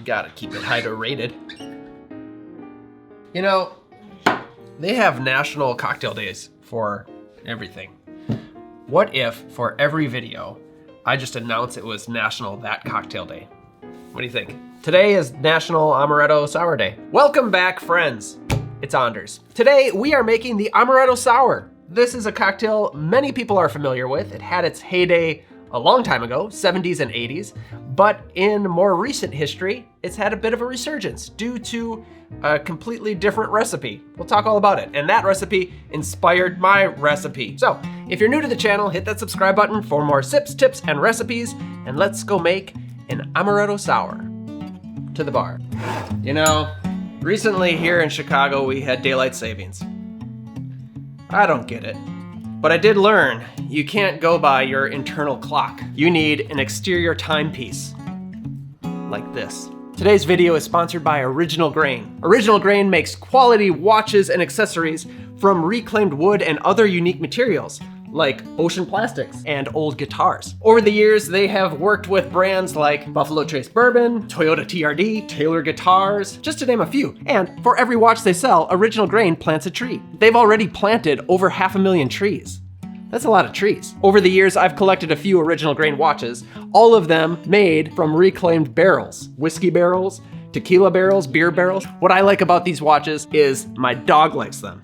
Gotta keep it hydrated. You know, they have national cocktail days for everything. What if, for every video, I just announced it was National That Cocktail Day? What do you think? Today is National Amaretto Sour Day. Welcome back, friends. It's Anders. Today, we are making the Amaretto Sour. This is a cocktail many people are familiar with. It had its heyday a long time ago, 70s and 80s, but in more recent history, it's had a bit of a resurgence due to a completely different recipe. We'll talk all about it, and that recipe inspired my recipe. So, if you're new to the channel, hit that subscribe button for more sips, tips, and recipes, and let's go make an Amaretto Sour. To the bar. You know, recently here in Chicago, we had daylight savings. I don't get it. But I did learn you can't go by your internal clock. You need an exterior timepiece, like this. Today's video is sponsored by Original Grain. Original Grain makes quality watches and accessories from reclaimed wood and other unique materials, like ocean plastics and old guitars. Over the years, they have worked with brands like Buffalo Trace Bourbon, Toyota TRD, Taylor Guitars, just to name a few. And for every watch they sell, Original Grain plants a tree. They've already planted over 500,000 trees. That's a lot of trees. Over the years, I've collected a few Original Grain watches, all of them made from reclaimed barrels, whiskey barrels, tequila barrels, beer barrels. What I like about these watches is my dog likes them.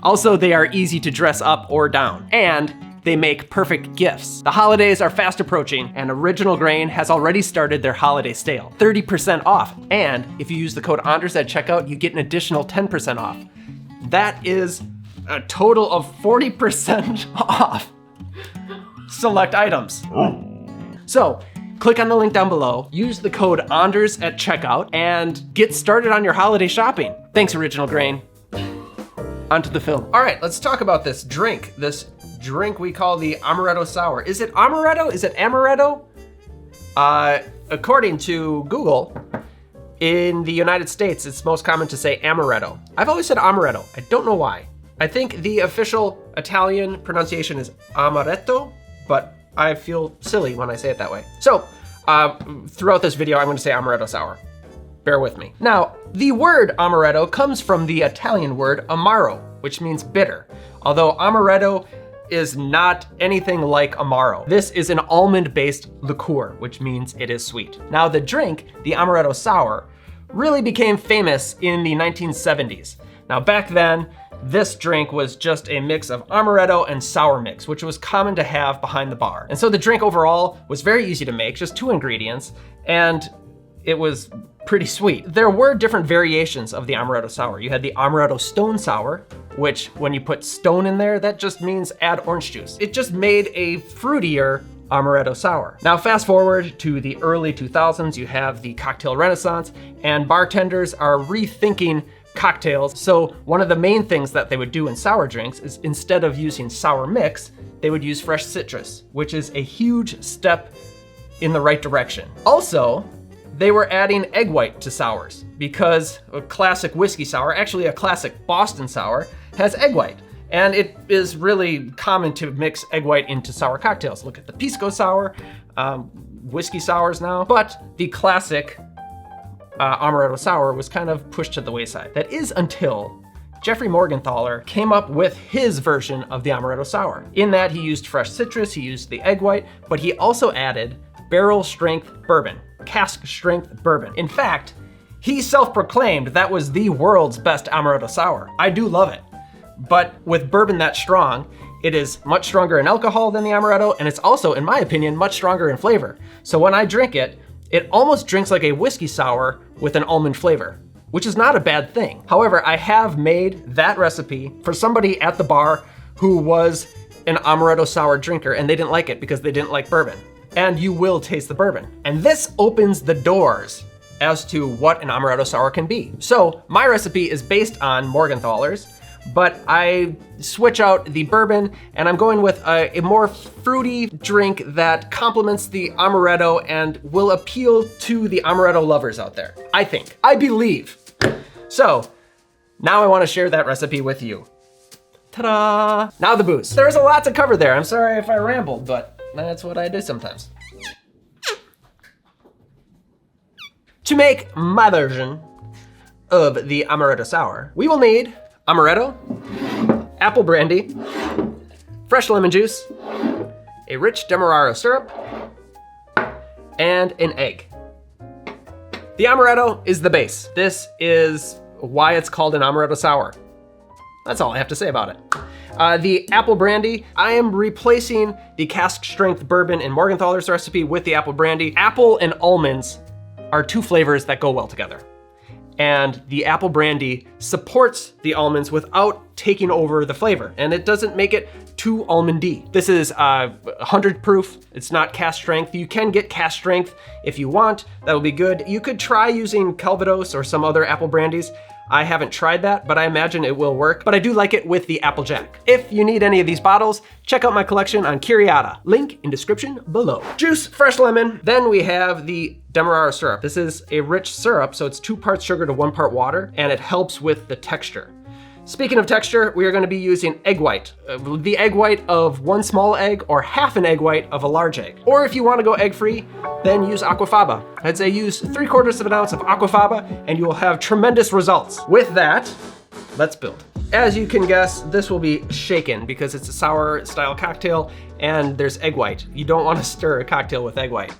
Also, they are easy to dress up or down, and they make perfect gifts. The holidays are fast approaching, and Original Grain has already started their holiday sale, 30% off. And if you use the code Anders at checkout, you get an additional 10% off. That is a total of 40% off select items. So, click on the link down below, use the code Anders at checkout, and get started on your holiday shopping. Thanks, Original Grain. Onto the film. All right, let's talk about this drink. This drink we call the Amaretto Sour. Is it Amaretto? Is it Amaretto? According to Google, in the United States, it's most common to say Amaretto. I've always said Amaretto. I don't know why. I think the official Italian pronunciation is Amaretto, but I feel silly when I say it that way. So, throughout this video, I'm gonna say Amaretto Sour. Bear with me. Now, the word amaretto comes from the Italian word amaro, which means bitter. Although amaretto is not anything like amaro. This is an almond-based liqueur, which means it is sweet. Now, the drink, the Amaretto Sour, really became famous in the 1970s. Now, back then, this drink was just a mix of amaretto and sour mix, which was common to have behind the bar. And so the drink overall was very easy to make, just 2 ingredients, and it was pretty sweet. There were different variations of the Amaretto Sour. You had the Amaretto Stone Sour, which when you put stone in there, that just means add orange juice. It just made a fruitier Amaretto Sour. Now fast forward to the early 2000s, you have the cocktail renaissance, and bartenders are rethinking cocktails. So one of the main things that they would do in sour drinks is instead of using sour mix, they would use fresh citrus, which is a huge step in the right direction. Also, they were adding egg white to sours because a classic whiskey sour, actually a classic Boston sour, has egg white. And it is really common to mix egg white into sour cocktails. Look at the pisco sour, whiskey sours now. But the classic Amaretto Sour was kind of pushed to the wayside. That is until Jeffrey Morgenthaler came up with his version of the Amaretto Sour. In that he used fresh citrus, he used the egg white, but he also added barrel strength bourbon, cask strength bourbon. In fact, he self-proclaimed that was the world's best Amaretto Sour. I do love it. But with bourbon that strong, it is much stronger in alcohol than the Amaretto, and it's also, in my opinion, much stronger in flavor. So when I drink it, it almost drinks like a whiskey sour with an almond flavor, which is not a bad thing. However, I have made that recipe for somebody at the bar who was an Amaretto Sour drinker, and they didn't like it because they didn't like bourbon. And you will taste the bourbon. And this opens the doors as to what an Amaretto Sour can be. So my recipe is based on Morgenthaler's, but I switch out the bourbon and I'm going with a more fruity drink that complements the Amaretto and will appeal to the Amaretto lovers out there. I think, I believe. So now I wanna share that recipe with you. Ta-da! Now the booze. There's a lot to cover there. I'm sorry if I rambled, but that's what I do sometimes. To make my version of the Amaretto Sour, we will need Amaretto, apple brandy, fresh lemon juice, a rich Demerara syrup, and an egg. The Amaretto is the base. This is why it's called an Amaretto Sour. That's all I have to say about it. The apple brandy, I am replacing the cask strength bourbon in Morgenthaler's recipe with the apple brandy. Apple and almonds are two flavors that go well together. And the apple brandy supports the almonds without taking over the flavor, and it doesn't make it too almondy. This is 100 proof. It's not cask strength. You can get cask strength if you want. That will be good. You could try using Calvados or some other apple brandies. I haven't tried that, but I imagine it will work. But I do like it with the Applejack. If you need any of these bottles, check out my collection on Curiata. Link in description below. Juice, fresh lemon. Then we have the Demerara syrup. This is a rich syrup, so it's 2 parts sugar to 1 part water, and it helps with the texture. Speaking of texture, we are going to be using egg white. The egg white of 1 small egg or half an egg white of a large egg. Or if you want to go egg-free, then use aquafaba. I'd say use 3/4 of an ounce of aquafaba and you will have tremendous results. With that, let's build. As you can guess, this will be shaken because it's a sour style cocktail and there's egg white. You don't want to stir a cocktail with egg white.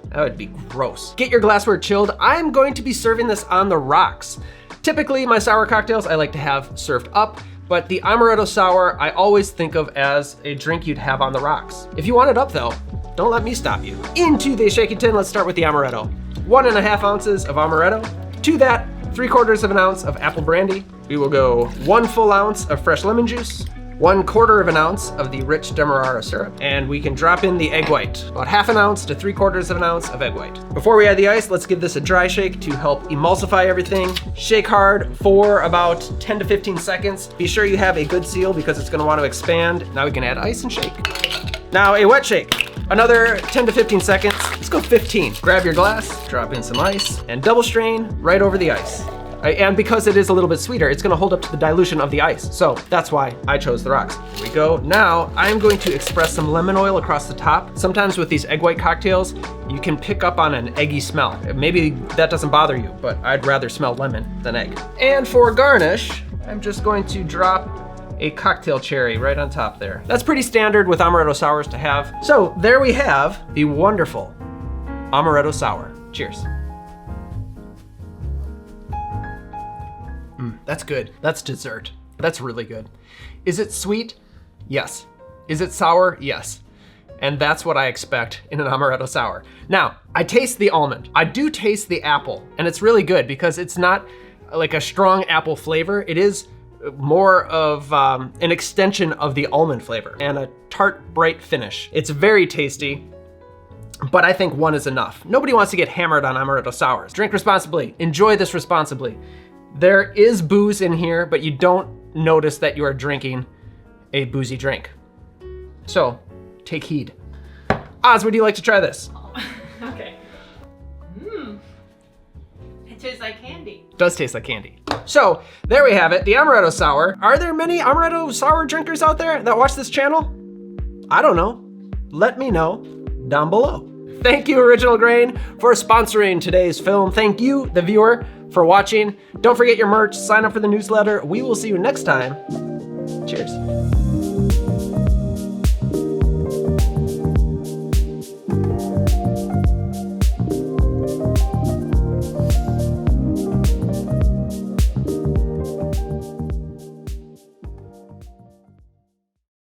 That would be gross. Get your glassware chilled. I'm going to be serving this on the rocks. Typically, my sour cocktails I like to have served up, but the Amaretto Sour I always think of as a drink you'd have on the rocks. If you want it up though, don't let me stop you. Into the shaky tin, let's start with the Amaretto. 1.5 ounces of Amaretto. To that, 3/4 of an ounce of apple brandy. We will go 1 full ounce of fresh lemon juice, 1/4 of an ounce of the rich Demerara syrup, and we can drop in the egg white. About 1/2 ounce to 3/4 of an ounce of egg white. Before we add the ice, let's give this a dry shake to help emulsify everything. Shake hard for about 10 to 15 seconds. Be sure you have a good seal because it's gonna want to expand. Now we can add ice and shake. Now a wet shake. Another 10 to 15 seconds. Let's go 15. Grab your glass, drop in some ice, and double strain right over the ice. And because it is a little bit sweeter, it's gonna hold up to the dilution of the ice. So that's why I chose the rocks. Here we go. Now I'm going to express some lemon oil across the top. Sometimes with these egg white cocktails, you can pick up on an eggy smell. Maybe that doesn't bother you, but I'd rather smell lemon than egg. And for garnish, I'm just going to drop a cocktail cherry right on top there. That's pretty standard with Amaretto Sours to have. So there we have the wonderful Amaretto Sour. Cheers. That's good. That's dessert. That's really good. Is it sweet? Yes. Is it sour? Yes. And that's what I expect in an Amaretto Sour. Now, I taste the almond. I do taste the apple, and it's really good because it's not like a strong apple flavor. It is more of an extension of the almond flavor and a tart, bright finish. It's very tasty, but I think 1 is enough. Nobody wants to get hammered on Amaretto Sours. Drink responsibly. Enjoy this responsibly. There is booze in here, but you don't notice that you are drinking a boozy drink. So, take heed. Oz, would you like to try this? Okay. It tastes like candy. Does taste like candy. So, there we have it, the Amaretto Sour. Are there many Amaretto Sour drinkers out there that watch this channel? I don't know. Let me know down below. Thank you, Original Grain, for sponsoring today's film. Thank you, the viewer, for watching. Don't forget your merch, sign up for the newsletter. We will see you next time. Cheers.